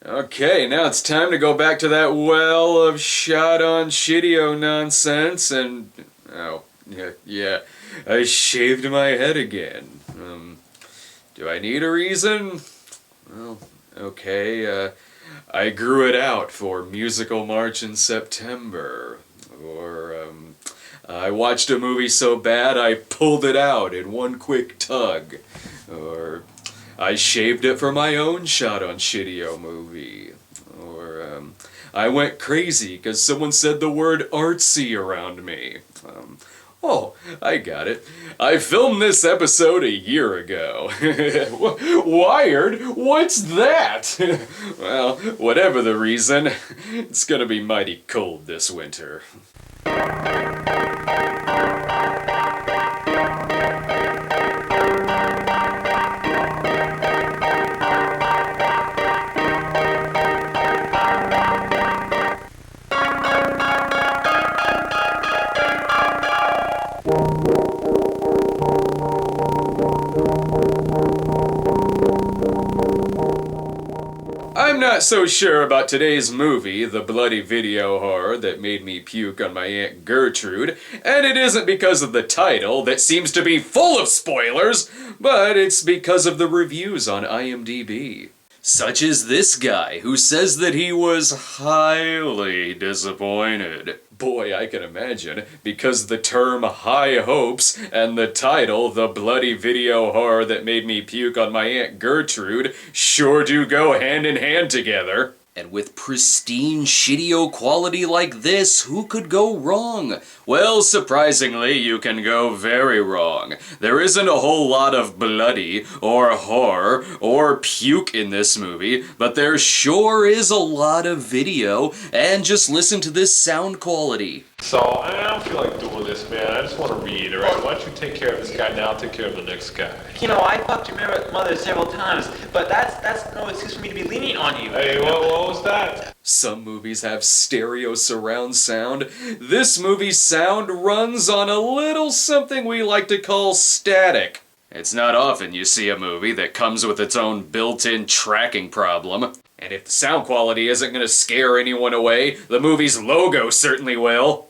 Okay, now it's time to go back to that well of shot-on shitio nonsense and... Oh, yeah, I shaved my head again. Do I need a reason? Well, okay, I grew it out for Musical March in September. Or, I watched a movie so bad I pulled it out in one quick tug. Or, I shaved it for my own shot-on shitio movie. Or, I went crazy because someone said the word artsy around me. Oh, I got it. I filmed this episode a year ago. Wired? What's that? Well, whatever the reason, it's gonna be mighty cold this winter. I'm not so sure about today's movie, the bloody video horror that made me puke on my Aunt Gertrude, and it isn't because of the title that seems to be full of spoilers, but it's because of the reviews on IMDb. Such as this guy, who says that he was highly disappointed. Boy, I can imagine, because the term high hopes and the title, the bloody video horror that made me puke on my Aunt Gertrude, sure do go hand in hand together. And with pristine shitio quality like this, who could go wrong? Well, surprisingly, you can go very wrong. There isn't a whole lot of bloody, or horror, or puke in this movie, but there sure is a lot of video, and just listen to this sound quality. So, I don't feel like doing this, man. I just want to read, alright? Why don't you take care of this guy now, take care of the next guy. You know, I fucked your mother several times, but that's no excuse for me to be lenient on you. Hey, what was that? Some movies have stereo surround sound. This movie's sound runs on a little something we like to call static. It's not often you see a movie that comes with its own built-in tracking problem. And if the sound quality isn't gonna scare anyone away, the movie's logo certainly will.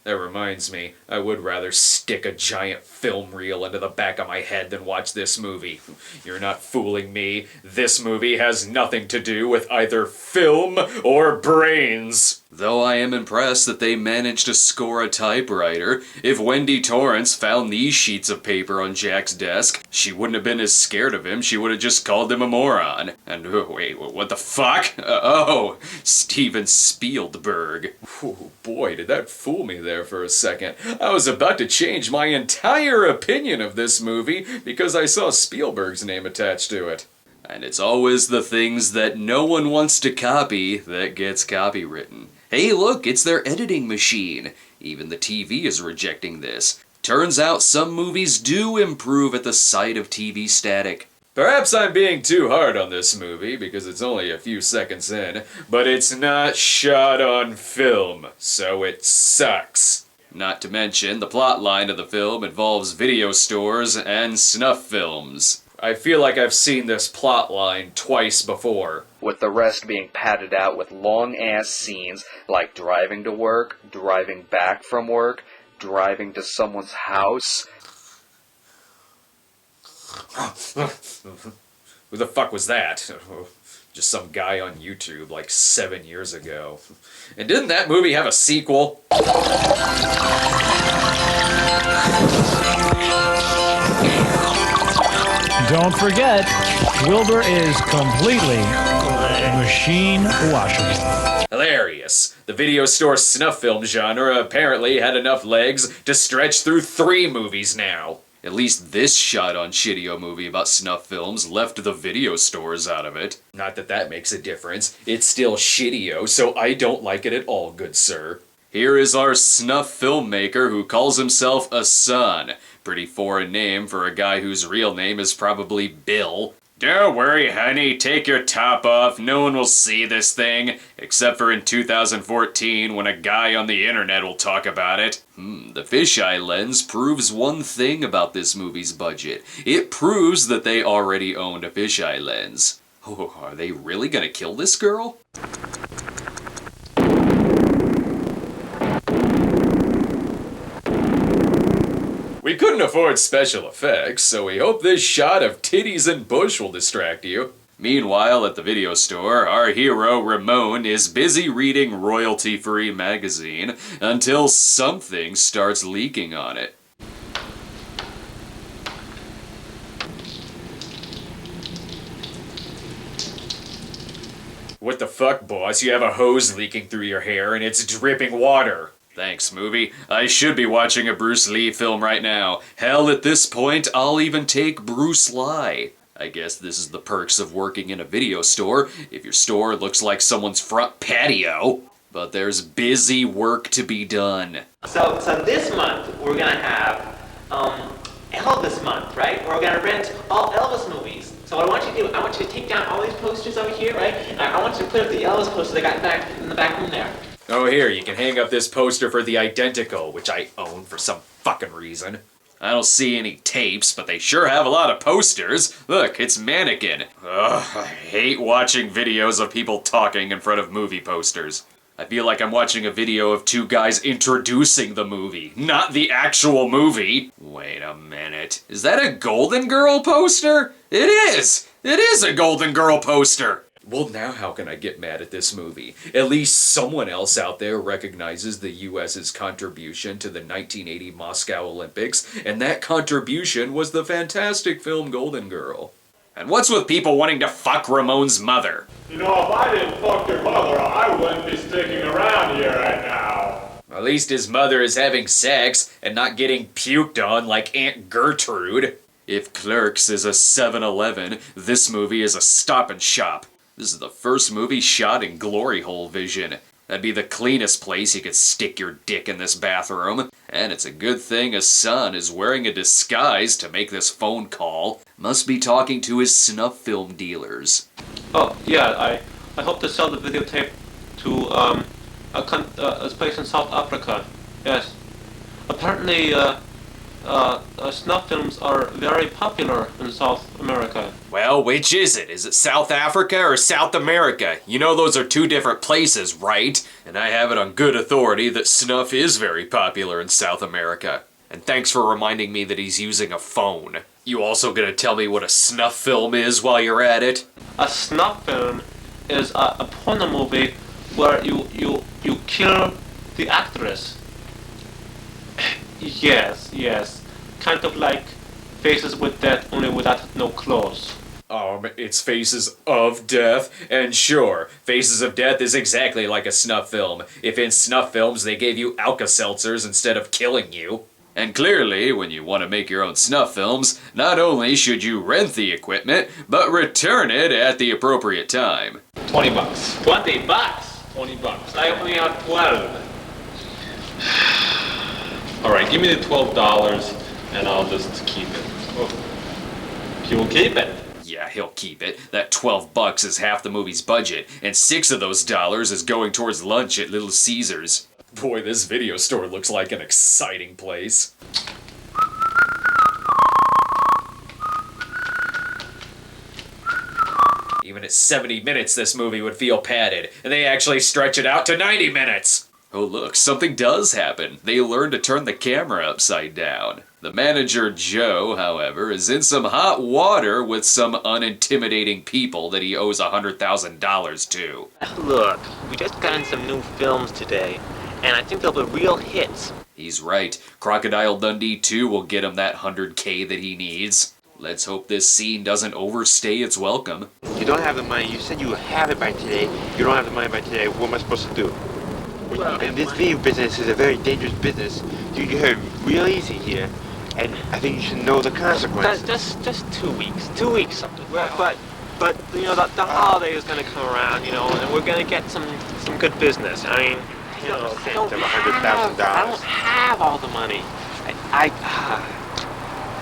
That reminds me, I would rather stick a giant film reel into the back of my head than watch this movie. You're not fooling me. This movie has nothing to do with either film or brains. Though I am impressed that they managed to score a typewriter. If Wendy Torrance found these sheets of paper on Jack's desk, she wouldn't have been as scared of him, she would have just called him a moron. And wait, what the fuck? Oh, Steven Spielberg. Oh boy, did that fool me there for a second. I was about to change my entire opinion of this movie because I saw Spielberg's name attached to it. And it's always the things that no one wants to copy that gets copywritten. Hey look, it's their editing machine. Even the TV is rejecting this. Turns out some movies do improve at the sight of TV static. Perhaps I'm being too hard on this movie because it's only a few seconds in, but it's not shot on film, so it sucks. Not to mention, the plot line of the film involves video stores and snuff films. I feel like I've seen this plot line twice before. With the rest being padded out with long-ass scenes like driving to work, driving back from work, driving to someone's house. Who the fuck was that? Just some guy on YouTube like 7 years ago. And didn't that movie have a sequel? Don't forget, Wilbur is completely machine washable. Hilarious. The video store snuff film genre apparently had enough legs to stretch through 3 movies now. At least this shot-on shitio movie about snuff films left the video stores out of it. Not that that makes a difference. It's still shitio, so I don't like it at all, good sir. Here is our snuff filmmaker who calls himself a son. Pretty foreign name for a guy whose real name is probably Bill. Don't worry, honey, take your top off. No one will see this thing, except for in 2014 when a guy on the internet will talk about it. The fisheye lens proves one thing about this movie's budget. It proves that they already owned a fisheye lens. Oh, are they really gonna kill this girl? We couldn't afford special effects, so we hope this shot of titties and bush will distract you. Meanwhile, at the video store, our hero, Ramon, is busy reading royalty-free magazine until something starts leaking on it. What the fuck, boss? You have a hose leaking through your hair and it's dripping water. Thanks, movie. I should be watching a Bruce Lee film right now. Hell, at this point, I'll even take Bruce Lee. I guess this is the perks of working in a video store, if your store looks like someone's front patio. But there's busy work to be done. So this month, we're gonna have, Elvis month, right? We're gonna rent all Elvis movies. So what I want you to do, I want you to take down all these posters over here, right? And I want you to put up the Elvis poster they got back in the back room there. Oh, here, you can hang up this poster for the Identical, which I own for some fucking reason. I don't see any tapes, but they sure have a lot of posters. Look, it's Mannequin. Ugh, I hate watching videos of people talking in front of movie posters. I feel like I'm watching a video of two guys introducing the movie, not the actual movie. Wait a minute. Is that a Golden Girl poster? It is! It is a Golden Girl poster! Well, now how can I get mad at this movie? At least someone else out there recognizes the US's contribution to the 1980 Moscow Olympics, and that contribution was the fantastic film Golden Girl. And what's with people wanting to fuck Ramon's mother? You know, if I didn't fuck your mother, I wouldn't be sticking around here right now. At least his mother is having sex and not getting puked on like Aunt Gertrude. If Clerks is a 7-Eleven, this movie is a Stop and Shop. This is the first movie shot in glory hole vision. That'd be the cleanest place you could stick your dick in this bathroom. And it's a good thing a son is wearing a disguise to make this phone call. Must be talking to his snuff film dealers. Oh, yeah, I hope to sell the videotape to a place in South Africa. Yes. Apparently, snuff films are very popular in South America. Well, which is it? Is it South Africa or South America? You know those are two different places, right? And I have it on good authority that snuff is very popular in South America. And thanks for reminding me that he's using a phone. You also gonna tell me what a snuff film is while you're at it? A snuff film is a porno movie where you kill the actress. Yes. Kind of like Faces with Death, only without no clothes. It's Faces of Death, and sure, Faces of Death is exactly like a snuff film, if in snuff films they gave you Alka-Seltzers instead of killing you. And clearly, when you want to make your own snuff films, not only should you rent the equipment, but return it at the appropriate time. $20. $20? $20. I only have 12. Alright, give me the $12 and I'll just keep it. Oh. You will keep it? Yeah, he'll keep it. That $12 is half the movie's budget, and $6 of those dollars is going towards lunch at Little Caesars. Boy, this video store looks like an exciting place. Even at 70 minutes, this movie would feel padded, and they actually stretch it out to 90 minutes! Oh look, something does happen. They learn to turn the camera upside down. The manager, Joe, however, is in some hot water with some unintimidating people that he owes $100,000 to. Look, we just got in some new films today, and I think they'll be real hits. He's right. Crocodile Dundee 2 will get him that $100K that he needs. Let's hope this scene doesn't overstay its welcome. You don't have the money. You said you have it by today. You don't have the money by today. What am I supposed to do? Well, and this video business is a very dangerous business. You get hurt real easy here, and I think you should know the consequences. Just 2 weeks. 2 weeks. But you know the holiday is gonna come around, you know, and we're gonna get some good business. I mean, you know, $100,000. I don't have all the money.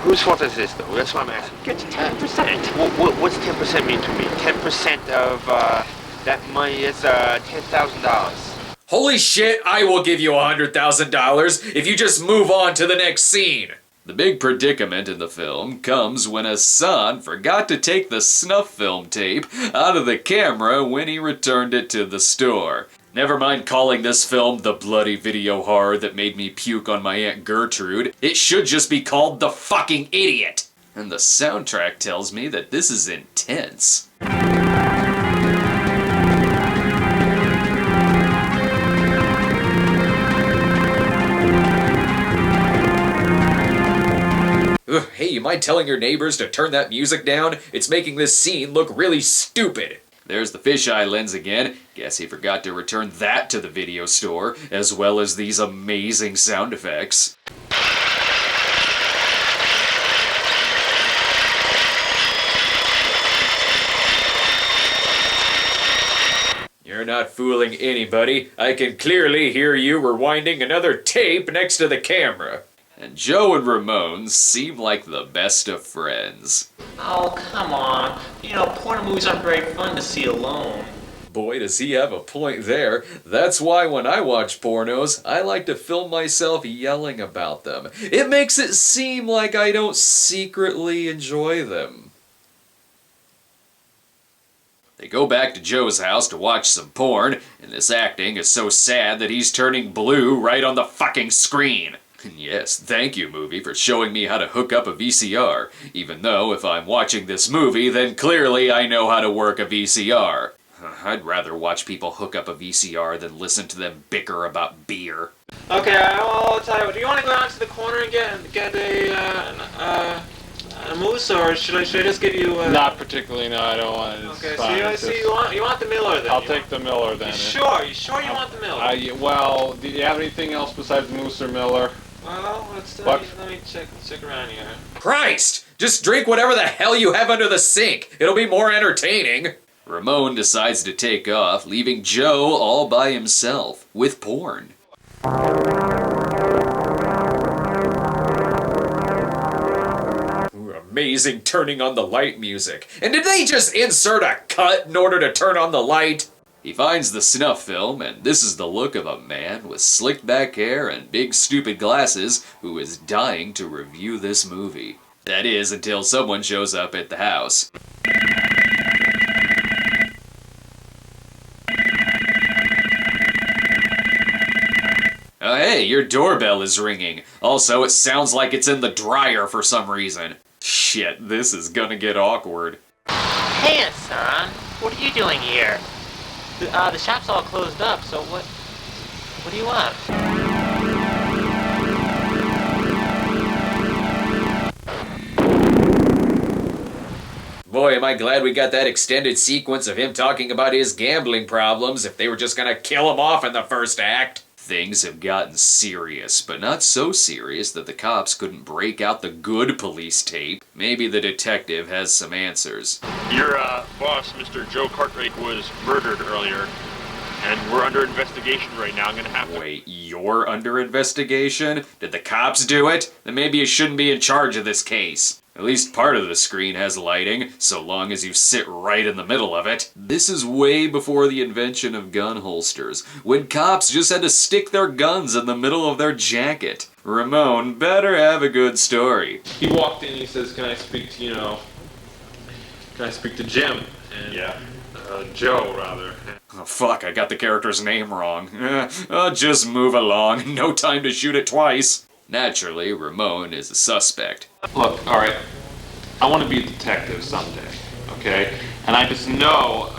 Whose fault is this, though? That's what I'm asking. Get to 10%. What's 10% mean to me? 10% of that money is $10,000. Holy shit, I will give you $100,000 if you just move on to the next scene. The big predicament in the film comes when Hassan forgot to take the snuff film tape out of the camera when he returned it to the store. Never mind calling this film the bloody video horror that made me puke on my Aunt Gertrude, it should just be called The Fucking Idiot. And the soundtrack tells me that this is intense. Ugh, hey, you mind telling your neighbors to turn that music down? It's making this scene look really stupid. There's the fisheye lens again. Guess he forgot to return that to the video store, as well as these amazing sound effects. You're not fooling anybody. I can clearly hear you rewinding another tape next to the camera. And Joe and Ramon seem like the best of friends. Oh, come on. You know, porn movies aren't very fun to see alone. Boy, does he have a point there. That's why when I watch pornos, I like to film myself yelling about them. It makes it seem like I don't secretly enjoy them. They go back to Joe's house to watch some porn, and this acting is so sad that he's turning blue right on the fucking screen. Yes, thank you, movie, for showing me how to hook up a VCR, even though if I'm watching this movie, then clearly I know how to work a VCR. I'd rather watch people hook up a VCR than listen to them bicker about beer. Okay, I'll tell you what. Do you want to go down to the corner and get a moose, or should I just give you? Not particularly. No, I don't want it. Okay, so you want the Miller then? I'll take the Miller then. You sure? You sure you want the Miller? Well, do you have anything else besides Moose or Miller? Well, let me check around here. Christ! Just drink whatever the hell you have under the sink. It'll be more entertaining. Ramon decides to take off, leaving Joe all by himself with porn. Ooh, amazing turning on the light music. And did they just insert a cut in order to turn on the light? He finds the snuff film, and this is the look of a man with slicked back hair and big stupid glasses who is dying to review this movie. That is, until someone shows up at the house. Oh hey, your doorbell is ringing. Also, it sounds like it's in the dryer for some reason. Shit, this is gonna get awkward. Hey, son. What are you doing here? The shop's all closed up, so what do you want? Boy, am I glad we got that extended sequence of him talking about his gambling problems if they were just gonna kill him off in the first act. Things have gotten serious, but not so serious that the cops couldn't break out the good police tape. Maybe the detective has some answers. Your boss, Mr. Joe Cartwright, was murdered earlier, and we're under investigation right now. I'm gonna have to... Wait, you're under investigation? Did the cops do it? Then maybe you shouldn't be in charge of this case. At least part of the screen has lighting, so long as you sit right in the middle of it. This is way before the invention of gun holsters, when cops just had to stick their guns in the middle of their jacket. Ramon better have a good story. He walked in and he says, can I speak to Jim? And, Yeah. Joe, rather. Oh fuck, I got the character's name wrong. Just move along, no time to shoot it twice. Naturally, Ramon is a suspect. Look, alright, I want to be a detective someday, okay? And I just know,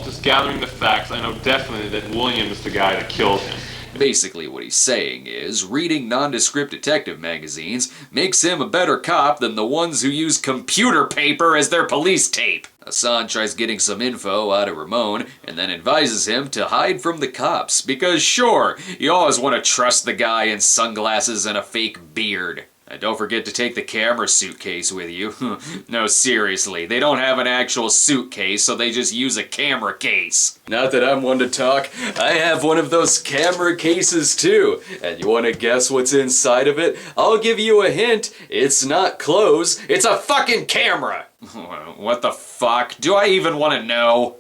just gathering the facts, I know definitely that William is the guy that killed him. Basically what he's saying is, reading nondescript detective magazines makes him a better cop than the ones who use computer paper as their police tape. Hassan tries getting some info out of Ramon, and then advises him to hide from the cops, because sure, you always want to trust the guy in sunglasses and a fake beard. Don't forget to take the camera suitcase with you. No, seriously, they don't have an actual suitcase, so they just use a camera case. Not that I'm one to talk, I have one of those camera cases too. And you want to guess what's inside of it? I'll give you a hint. It's not clothes, it's a fucking camera! What the fuck? Do I even want to know?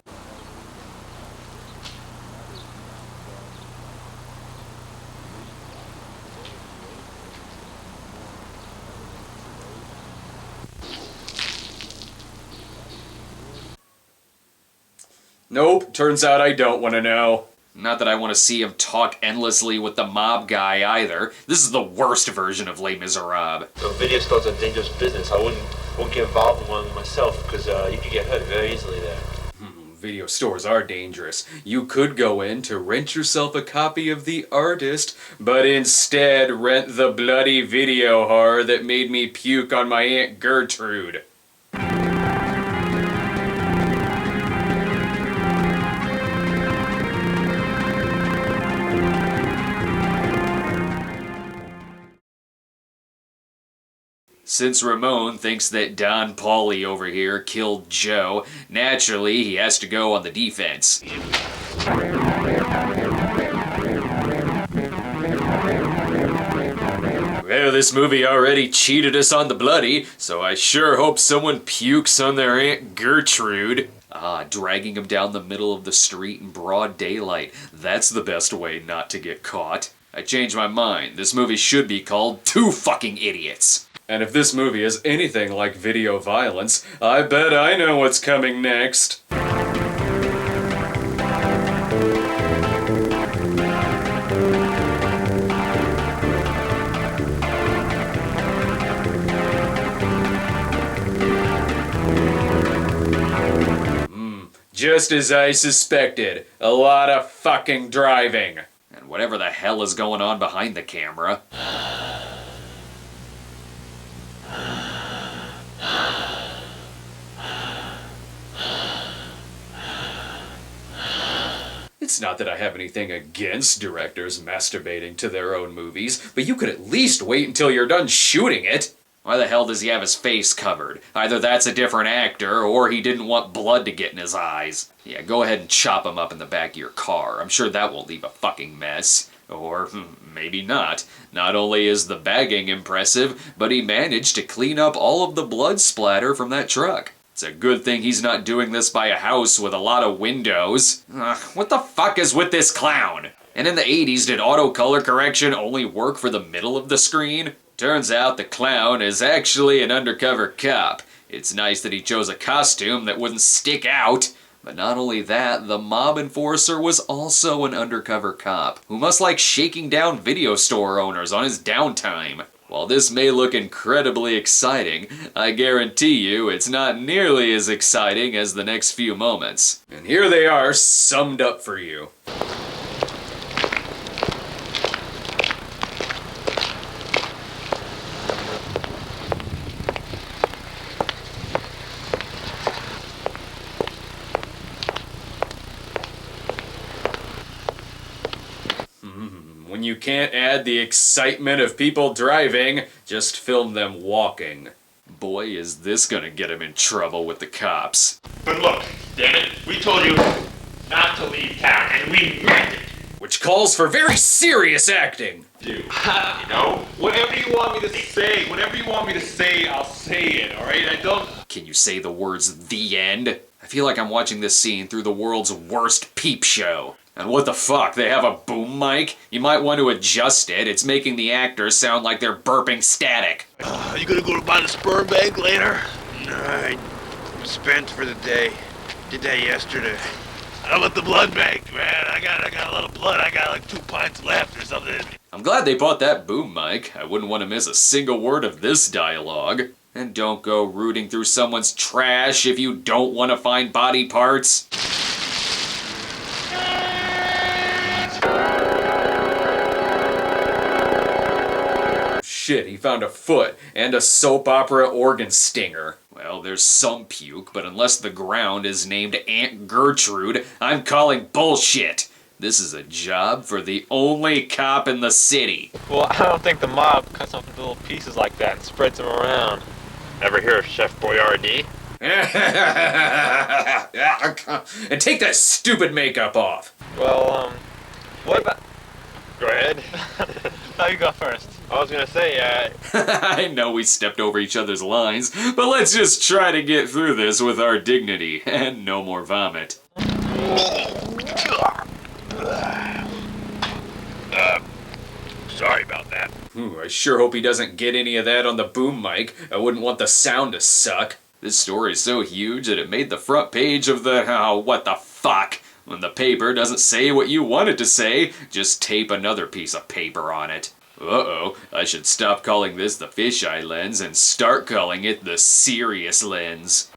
Nope, turns out I don't want to know. Not that I want to see him talk endlessly with the mob guy either. This is the worst version of Les Miserables. Video stores are dangerous business. I wouldn't get involved in one myself because you could get hurt very easily there. Video stores are dangerous. You could go in to rent yourself a copy of The Artist, but instead rent the bloody video horror that made me puke on my Aunt Gertrude. Since Ramon thinks that Don Pauly over here killed Joe, naturally he has to go on the defense. Well, this movie already cheated us on the bloody, so I sure hope someone pukes on their Aunt Gertrude. Dragging him down the middle of the street in broad daylight. That's the best way not to get caught. I changed my mind. This movie should be called Two Fucking Idiots. And if this movie is anything like video violence, I bet I know what's coming next. Just as I suspected. A lot of fucking driving. And whatever the hell is going on behind the camera. It's not that I have anything against directors masturbating to their own movies, but you could at least wait until you're done shooting it. Why the hell does he have his face covered? Either that's a different actor, or he didn't want blood to get in his eyes. Yeah, go ahead and chop him up in the back of your car. I'm sure that won't leave a fucking mess. Or maybe not. Not only is the bagging impressive, but he managed to clean up all of the blood splatter from that truck. It's a good thing he's not doing this by a house with a lot of windows. What the fuck is with this clown? And in the 80s, did auto color correction only work for the middle of the screen? Turns out the clown is actually an undercover cop. It's nice that he chose a costume that wouldn't stick out. But not only that, the mob enforcer was also an undercover cop, who must like shaking down video store owners on his downtime. While this may look incredibly exciting, I guarantee you it's not nearly as exciting as the next few moments. And here they are, summed up for you. When you can't add the excitement of people driving, just film them walking. Boy, is this gonna get him in trouble with the cops. But look, damn it, we told you not to leave town, and we meant it. Which calls for very serious acting. Dude, you know, whatever you want me to say, I'll say it, alright? I don't... Can you say the words, "the end"? I feel like I'm watching this scene through the world's worst peep show. And what the fuck, they have a boom mic? You might want to adjust it. It's making the actors sound like they're burping static. You gonna go to buy the sperm bank later? I'm spent for the day. Did that yesterday. How about the blood bank, man? I got a lot of blood. I got like 2 pints left or something. I'm glad they bought that boom mic. I wouldn't want to miss a single word of this dialogue. And don't go rooting through someone's trash if you don't want to find body parts. Shit, he found a foot and a soap opera organ stinger. Well, there's some puke, but unless the ground is named Aunt Gertrude, I'm calling bullshit. This is a job for the only cop in the city. Well, I don't think the mob cuts them into little pieces like that and spreads them around. Ever hear of Chef Boyardee? And take that stupid makeup off. Well, what about... Go ahead. Now you go first. I was gonna say, I know we stepped over each other's lines, but let's just try to get through this with our dignity and no more vomit. Sorry about that. I sure hope he doesn't get any of that on the boom mic. I wouldn't want the sound to suck. This story is so huge that it made the front page of the what the fuck. When the paper doesn't say what you want it to say, just tape another piece of paper on it. Uh-oh, I should stop calling this the fisheye lens and start calling it the serious lens.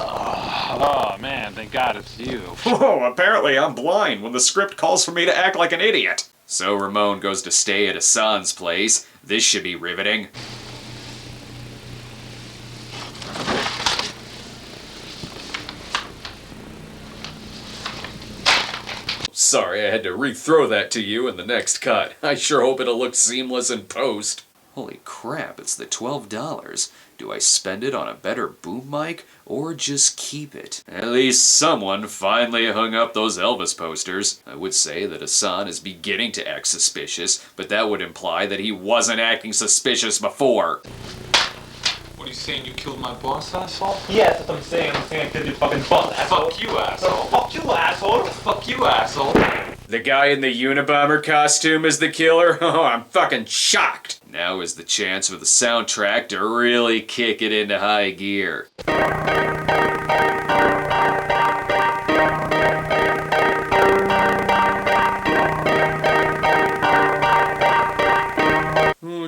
Oh man, thank God it's you. Whoa, apparently I'm blind when the script calls for me to act like an idiot. So Ramon goes to stay at Hassan's place. This should be riveting. Sorry, I had to re-throw that to you in the next cut. I sure hope it'll look seamless in post. Holy crap, it's the $12. Do I spend it on a better boom mic, or just keep it? At least someone finally hung up those Elvis posters. I would say that Hassan is beginning to act suspicious, but that would imply that he wasn't acting suspicious before. What are you saying, you killed my boss, asshole? Yes, that's what I'm saying. I'm saying I killed your fucking boss, asshole. Fuck you, asshole. Fuck you, asshole. Fuck you, asshole. The guy in the Unabomber costume is the killer? Oh, I'm fucking shocked! Now is the chance for the soundtrack to really kick it into high gear.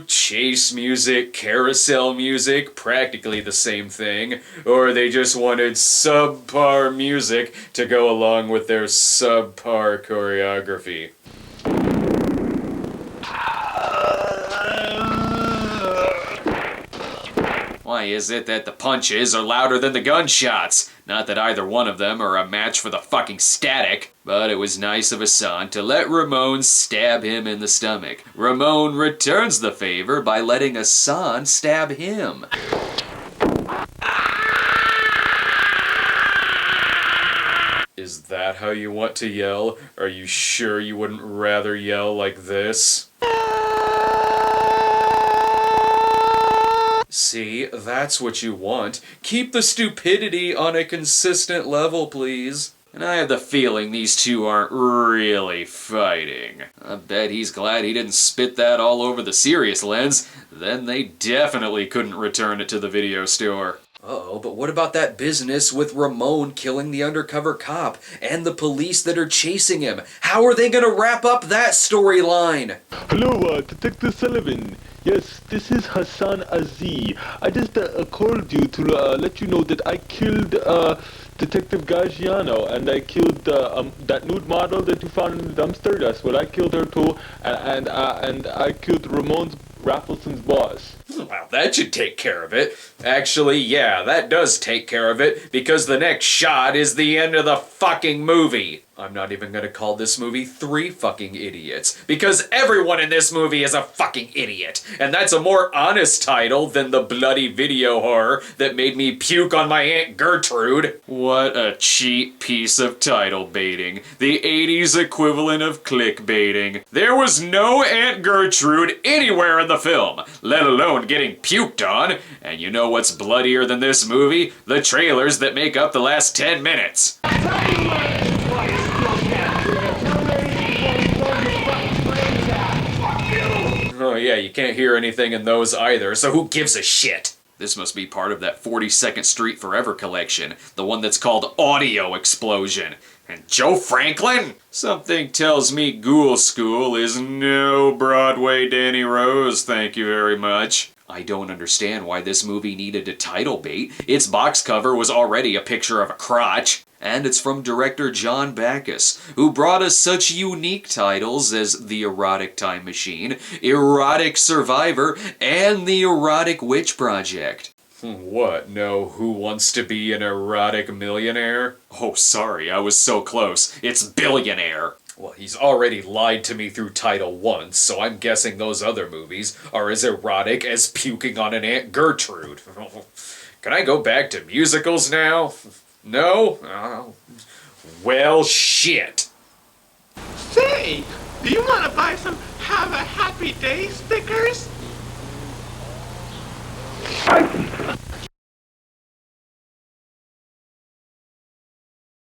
Chase music, carousel music, practically the same thing. Or they just wanted subpar music to go along with their subpar choreography. Why is it that the punches are louder than the gunshots? Not that either one of them are a match for the fucking static, but it was nice of Hassan to let Ramon stab him in the stomach. Ramon returns the favor by letting Hassan stab him. Is that how you want to yell? Are you sure you wouldn't rather yell like this? See, that's what you want. Keep the stupidity on a consistent level, please. And I have the feeling these two aren't really fighting. I bet he's glad he didn't spit that all over the serious lens. Then they definitely couldn't return it to the video store. Uh-oh, but what about that business with Ramon killing the undercover cop and the police that are chasing him? How are they gonna wrap up that storyline? Hello, Detective Sullivan. Yes, this is Hassan Aziz. I just called you to let you know that I killed Detective Gagiano, and I killed that nude model that you found in the dumpster. That's what I killed her too, and I killed Ramon Raffleson's boss. Well, that should take care of it. Actually, yeah, that does take care of it, because the next shot is the end of the fucking movie. I'm not even gonna call this movie 3 fucking idiots, because everyone in this movie is a fucking idiot, and that's a more honest title than the bloody video horror that made me puke on my Aunt Gertrude. What a cheap piece of title baiting. The 80s equivalent of clickbaiting. There was no Aunt Gertrude anywhere in the film, let alone getting puked on, and you know what's bloodier than this movie? The trailers that make up the last 10 minutes. Oh yeah, you can't hear anything in those either, so who gives a shit? This must be part of that 42nd Street Forever collection, the one that's called Audio Explosion. And Joe Franklin? Something tells me Ghoul School is no Broadway Danny Rose, thank you very much. I don't understand why this movie needed a title bait. Its box cover was already a picture of a crotch. And it's from director John Backus, who brought us such unique titles as The Erotic Time Machine, Erotic Survivor, and The Erotic Witch Project. What? No, Who Wants to Be an Erotic Millionaire? Oh, sorry, I was so close. It's Billionaire. Well, he's already lied to me through title once, so I'm guessing those other movies are as erotic as puking on an Aunt Gertrude. Can I go back to musicals now? No? Oh. Well, shit. Say, do you want to buy some Have a Happy Day stickers?